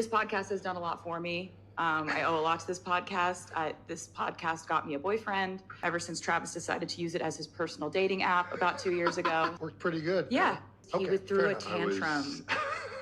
this podcast has done a lot for me. I owe a lot to this podcast. This podcast got me a boyfriend ever since Travis decided to use it as his personal dating app about 2 years ago. Worked pretty good. Yeah. Okay, He threw a tantrum.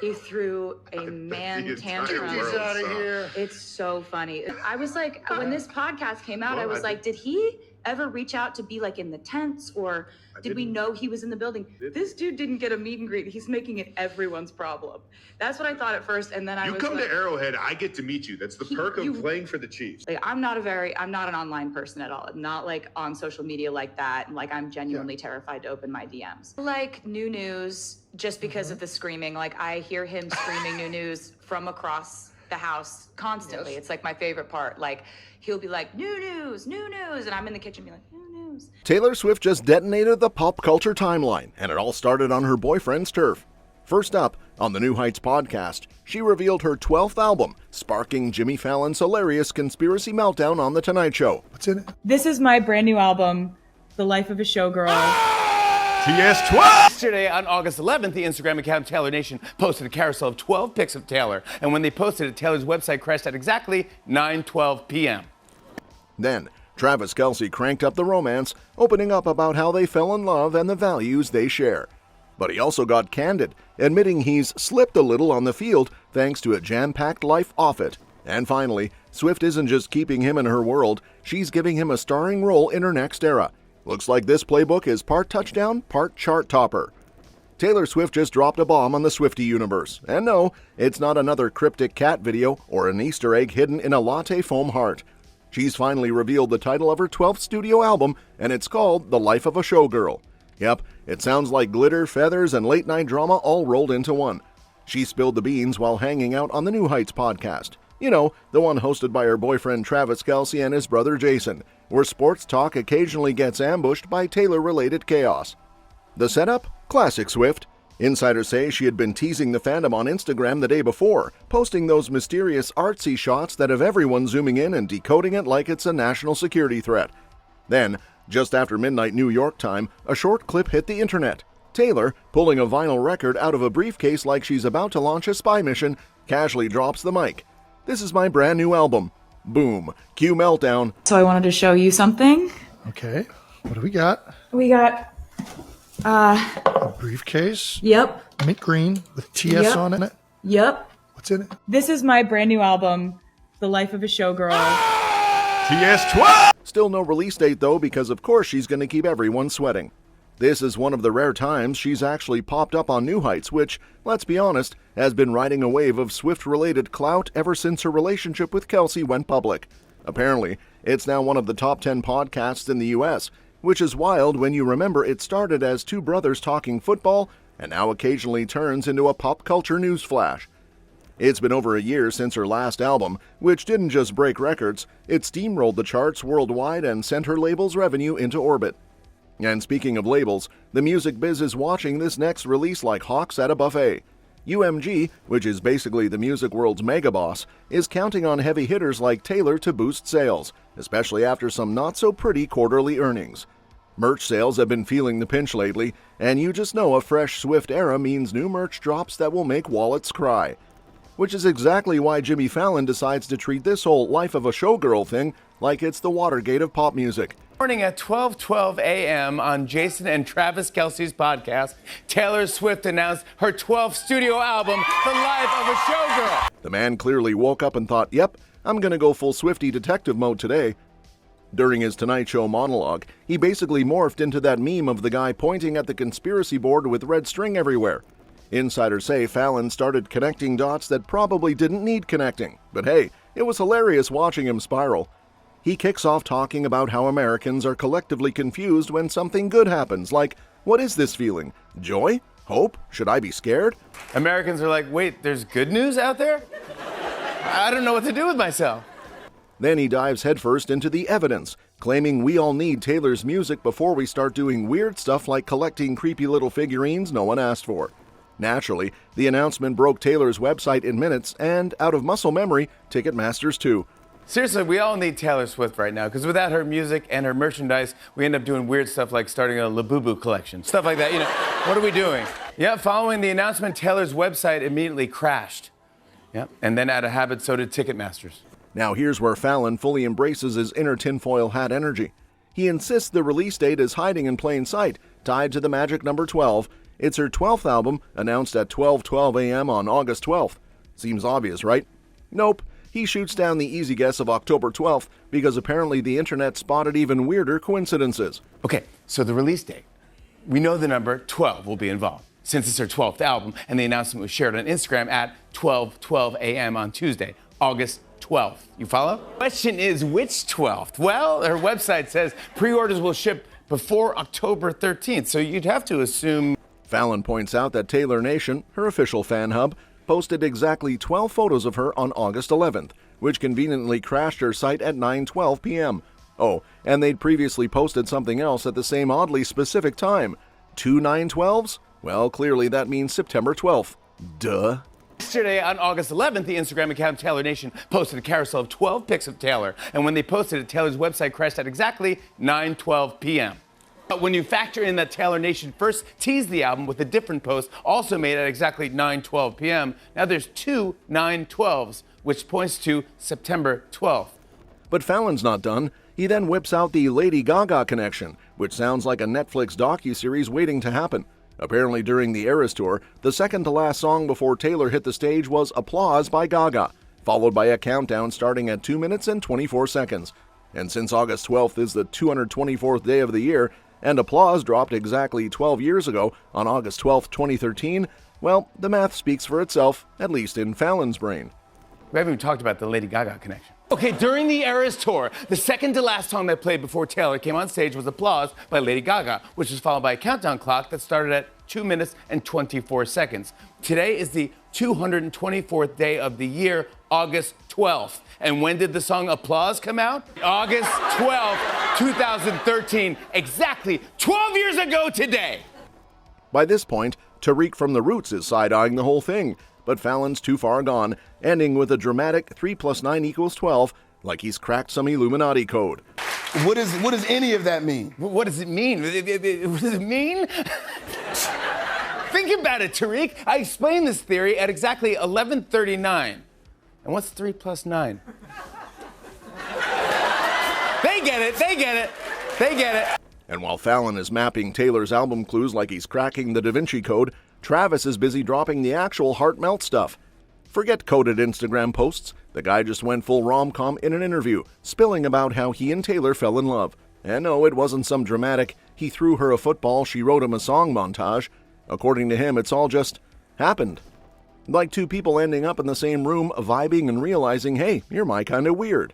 He threw a man tantrum. Get these out of here. It's so funny. I was like, when this podcast came out, I was like, did he ever reach out to be like in the tents, or did we know he was in the building? This dude didn't get a meet and greet. He's making it everyone's problem. That's what I thought at first, and then I was You come like, to Arrowhead, I get to meet you. That's the perk of playing for the Chiefs. like, I'm not an online person at all. I'm not like on social media like that. And like, I'm genuinely terrified to open my DMs. Like new news, just because of the screaming. Like, I hear him screaming new news from across the house constantly. Yes. It's like my favorite part. Like, he'll be like, new news, and I'm in the kitchen being like, new news. Taylor Swift just detonated the pop culture timeline, and it all started on her boyfriend's turf. First up, on the New Heights podcast, she revealed her 12th album, sparking Jimmy Fallon's hilarious conspiracy meltdown on The Tonight Show. What's in it? This is my brand new album, The Life of a Showgirl. TS12! Yesterday, on August 11th, the Instagram account Taylor Nation posted a carousel of 12 pics of Taylor, and when they posted it, Taylor's website crashed at exactly 9:12 p.m. Then, Travis Kelce cranked up the romance, opening up about how they fell in love and the values they share. But he also got candid, admitting he's slipped a little on the field thanks to a jam-packed life off it. And finally, Swift isn't just keeping him in her world, she's giving him a starring role in her next era. Looks like this playbook is part touchdown, part chart topper. Taylor Swift just dropped a bomb on the Swiftie universe. And no, it's not another cryptic cat video or an Easter egg hidden in a latte foam heart. She's finally revealed the title of her 12th studio album, and it's called The Life of a Showgirl. Yep, it sounds like glitter, feathers, and late-night drama all rolled into one. She spilled the beans while hanging out on the New Heights podcast. You know, the one hosted by her boyfriend Travis Kelce and his brother Jason, where sports talk occasionally gets ambushed by Taylor-related chaos. The setup? Classic Swift. Insiders say she had been teasing the fandom on Instagram the day before, posting those mysterious artsy shots that have everyone zooming in and decoding it like it's a national security threat. Then, just after midnight New York time, a short clip hit the internet. Taylor, pulling a vinyl record out of a briefcase like she's about to launch a spy mission, casually drops the mic. This is my brand new album. Boom. Cue meltdown. So I wanted to show you something. Okay. What do we got? We got, A briefcase. yep, Mint green with TS Yep. on it. yep. What's in it? This is my brand new album, The Life of a Showgirl. TS12! Still no release date though, because of course she's going to keep everyone sweating. This is one of the rare times she's actually popped up on New Heights, which, let's be honest, has been riding a wave of Swift-related clout ever since her relationship with Kelce went public. Apparently, it's now one of the top 10 podcasts in the US, which is wild when you remember it started as two brothers talking football and now occasionally turns into a pop culture news flash. It's been over a year since her last album, which didn't just break records, it steamrolled the charts worldwide and sent her label's revenue into orbit. And speaking of labels, the music biz is watching this next release like hawks at a buffet. UMG, which is basically the music world's mega boss, is counting on heavy hitters like Taylor to boost sales, especially after some not-so-pretty quarterly earnings. Merch sales have been feeling the pinch lately, and you just know a fresh Swift era means new merch drops that will make wallets cry. Which is exactly why Jimmy Fallon decides to treat this whole Life of a Showgirl thing like it's the Watergate of pop music. Morning at 12:12 a.m. on Jason and Travis Kelce's podcast, Taylor Swift announced her 12th studio album, The Life of a Showgirl. The man clearly woke up and thought, yep, I'm gonna go full Swiftie detective mode today. During his Tonight Show monologue, he basically morphed into that meme of the guy pointing at the conspiracy board with red string everywhere. Insiders say Fallon started connecting dots that probably didn't need connecting, but hey, it was hilarious watching him spiral. He kicks off talking about how Americans are collectively confused when something good happens, like, what is this feeling? Joy? Hope? Should I be scared? Americans are like, wait, there's good news out there? I don't know what to do with myself. Then he dives headfirst into the evidence, claiming we all need Taylor's music before we start doing weird stuff like collecting creepy little figurines no one asked for. Naturally, the announcement broke Taylor's website in minutes, and out of muscle memory, Ticketmaster's too. Seriously, we all need Taylor Swift right now, because without her music and her merchandise, we end up doing weird stuff like starting a Labubu collection. Stuff like that, you know. What are we doing? Yeah, following the announcement, Taylor's website immediately crashed. Yep. And then out of habit, so did Ticketmasters. Now here's where Fallon fully embraces his inner tinfoil hat energy. He insists the release date is hiding in plain sight, tied to the magic number 12. It's her 12th album, announced at 12:12 a.m. on August 12th. Seems obvious, right? Nope. He shoots down the easy guess of October 12th because apparently the internet spotted even weirder coincidences. Okay, so the release date. We know the number 12 will be involved, since it's her 12th album, and the announcement was shared on Instagram at 12:12 a.m. on Tuesday, August 12th. You follow? Question is, which 12th? Well, her website says pre-orders will ship before October 13th, so you'd have to assume. Fallon points out that Taylor Nation, her official fan hub, posted exactly 12 photos of her on August 11th, which conveniently crashed her site at 9:12 p.m. Oh, and they'd previously posted something else at the same oddly specific time. 2 9/12s? Well, clearly that means September 12th. Duh. Yesterday, on August 11th, the Instagram account Taylor Nation posted a carousel of 12 pics of Taylor, and when they posted it, Taylor's website crashed at exactly 9:12 p.m. But when you factor in that Taylor Nation first teased the album with a different post, also made at exactly 9:12 p.m., now there's 2 9/12s, which points to September 12th. But Fallon's not done. He then whips out the Lady Gaga connection, which sounds like a Netflix docuseries waiting to happen. Apparently during the Eras Tour, the second-to-last song before Taylor hit the stage was Applause by Gaga, followed by a countdown starting at 2 minutes and 24 seconds. And since August 12th is the 224th day of the year, and Applause dropped exactly 12 years ago on August 12th, 2013, well, the math speaks for itself, at least in Fallon's brain. We haven't even talked about the Lady Gaga connection. Okay, during the Eras Tour, the second to last song that played before Taylor came on stage was Applause by Lady Gaga, which was followed by a countdown clock that started at 2 minutes and 24 seconds. Today is the 224th day of the year, August 12th. And when did the song Applause come out? August 12th, 2013, exactly 12 years ago today. By this point, Tariq from The Roots is side-eyeing the whole thing, but Fallon's too far gone, ending with a dramatic 3 + 9 = 12, like he's cracked some Illuminati code. What does any of that mean? What does it mean? What does it mean? Think about it, Tariq. I explained this theory at exactly 11:39. And what's 3 + 9? They get it. And while Fallon is mapping Taylor's album clues like he's cracking the Da Vinci Code, Travis is busy dropping the actual heart melt stuff. Forget coded Instagram posts. The guy just went full rom-com in an interview, spilling about how he and Taylor fell in love. And no, it wasn't some dramatic, he threw her a football, she wrote him a song montage. According to him, it's all just happened. Like two people ending up in the same room, vibing and realizing, hey, you're my kind of weird.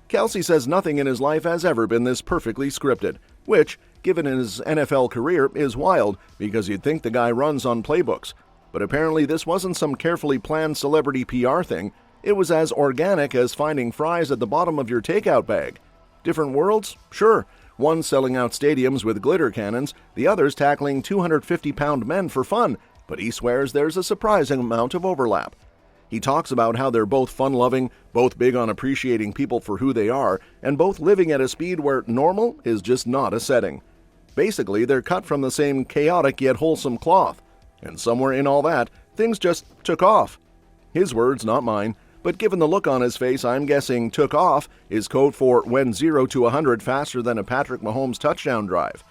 Kelce says nothing in his life has ever been this perfectly scripted, which, given his NFL career, is wild because you'd think the guy runs on playbooks. But apparently this wasn't some carefully planned celebrity PR thing. It was as organic as finding fries at the bottom of your takeout bag. Different worlds? Sure. One selling out stadiums with glitter cannons, the other's tackling 250-pound men for fun, but he swears there's a surprising amount of overlap. He talks about how they're both fun-loving, both big on appreciating people for who they are, and both living at a speed where normal is just not a setting. Basically, they're cut from the same chaotic yet wholesome cloth. And somewhere in all that, things just took off. His words, not mine, but given the look on his face, I'm guessing took off is code for went 0 to 100 faster than a Patrick Mahomes touchdown drive.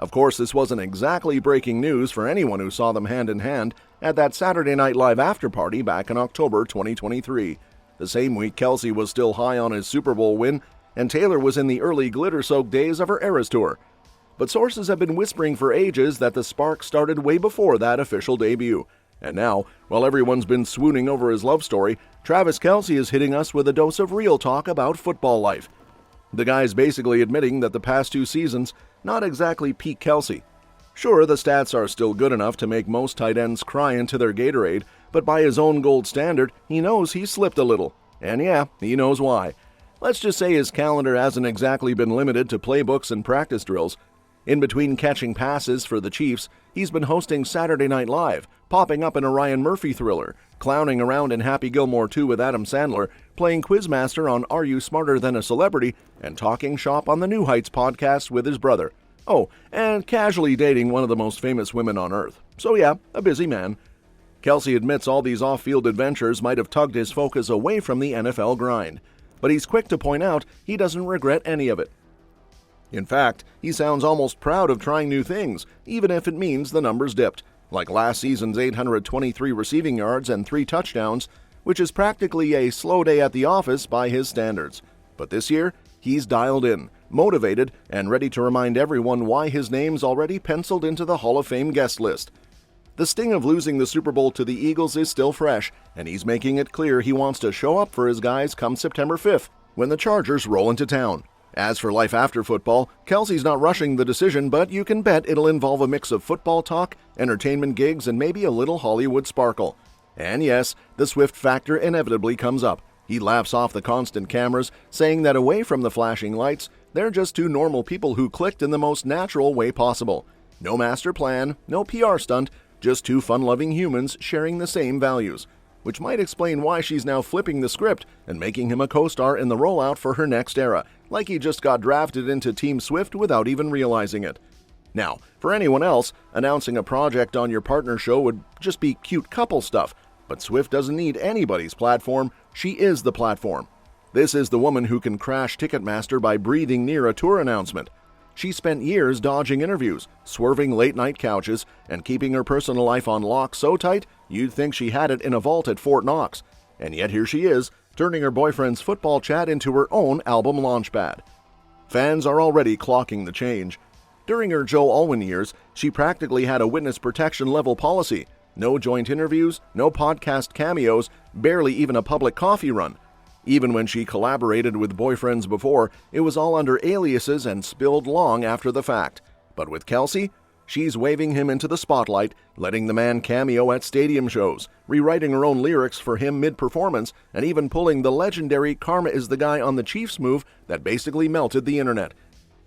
Of course, this wasn't exactly breaking news for anyone who saw them hand in hand at that Saturday Night Live after party back in October 2023. The same week, Kelce was still high on his Super Bowl win, and Taylor was in the early glitter-soaked days of her Eras Tour. But sources have been whispering for ages that the spark started way before that official debut. And now, while everyone's been swooning over his love story, Travis Kelce is hitting us with a dose of real talk about football life. The guy's basically admitting that the past 2 seasons, not exactly peak Kelce. Sure, the stats are still good enough to make most tight ends cry into their Gatorade, but by his own gold standard, he knows he's slipped a little. And yeah, he knows why. Let's just say his calendar hasn't exactly been limited to playbooks and practice drills. In between catching passes for the Chiefs, he's been hosting Saturday Night Live, popping up in a Ryan Murphy thriller, clowning around in Happy Gilmore 2 with Adam Sandler, playing Quizmaster on Are You Smarter Than a Celebrity, and talking shop on the New Heights podcast with his brother. Oh, and casually dating one of the most famous women on earth. So yeah, a busy man. Kelce admits all these off-field adventures might have tugged his focus away from the NFL grind, but he's quick to point out he doesn't regret any of it. In fact, he sounds almost proud of trying new things, even if it means the numbers dipped, like last season's 823 receiving yards and 3 touchdowns, which is practically a slow day at the office by his standards. But this year, he's dialed in, motivated, and ready to remind everyone why his name's already penciled into the Hall of Fame guest list. The sting of losing the Super Bowl to the Eagles is still fresh, and he's making it clear he wants to show up for his guys come September 5th, when the Chargers roll into town. As for life after football, Kelce's not rushing the decision, but you can bet it'll involve a mix of football talk, entertainment gigs, and maybe a little Hollywood sparkle. And yes, the Swift factor inevitably comes up. He laughs off the constant cameras, saying that away from the flashing lights, they're just two normal people who clicked in the most natural way possible. No master plan, no PR stunt, just two fun-loving humans sharing the same values. Which might explain why she's now flipping the script and making him a co-star in the rollout for her next era, like he just got drafted into Team Swift without even realizing it. Now, for anyone else, announcing a project on your partner show would just be cute couple stuff, but Swift doesn't need anybody's platform, she is the platform. This is the woman who can crash Ticketmaster by breathing near a tour announcement. She spent years dodging interviews, swerving late-night couches, and keeping her personal life on lock so tight you'd think she had it in a vault at Fort Knox. And yet here she is, turning her boyfriend's football chat into her own album launchpad. Fans are already clocking the change. During her Joe Alwyn years, she practically had a witness protection level policy. No joint interviews, no podcast cameos, barely even a public coffee run. Even when she collaborated with boyfriends before, it was all under aliases and spilled long after the fact. But with Kelce, she's waving him into the spotlight, letting the man cameo at stadium shows, rewriting her own lyrics for him mid-performance, and even pulling the legendary Karma is the Guy on the Chiefs move that basically melted the internet.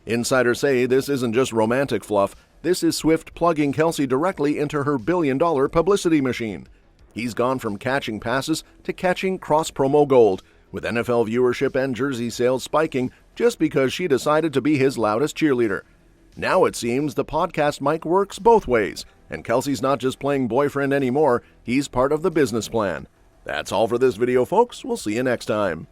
Insiders say this isn't just romantic fluff, this is Swift plugging Kelce directly into her billion-dollar publicity machine. He's gone from catching passes to catching cross-promo gold, with NFL viewership and jersey sales spiking just because she decided to be his loudest cheerleader. Now it seems the podcast mic works both ways, and Kelce's not just playing boyfriend anymore, he's part of the business plan. That's all for this video, folks. We'll see you next time.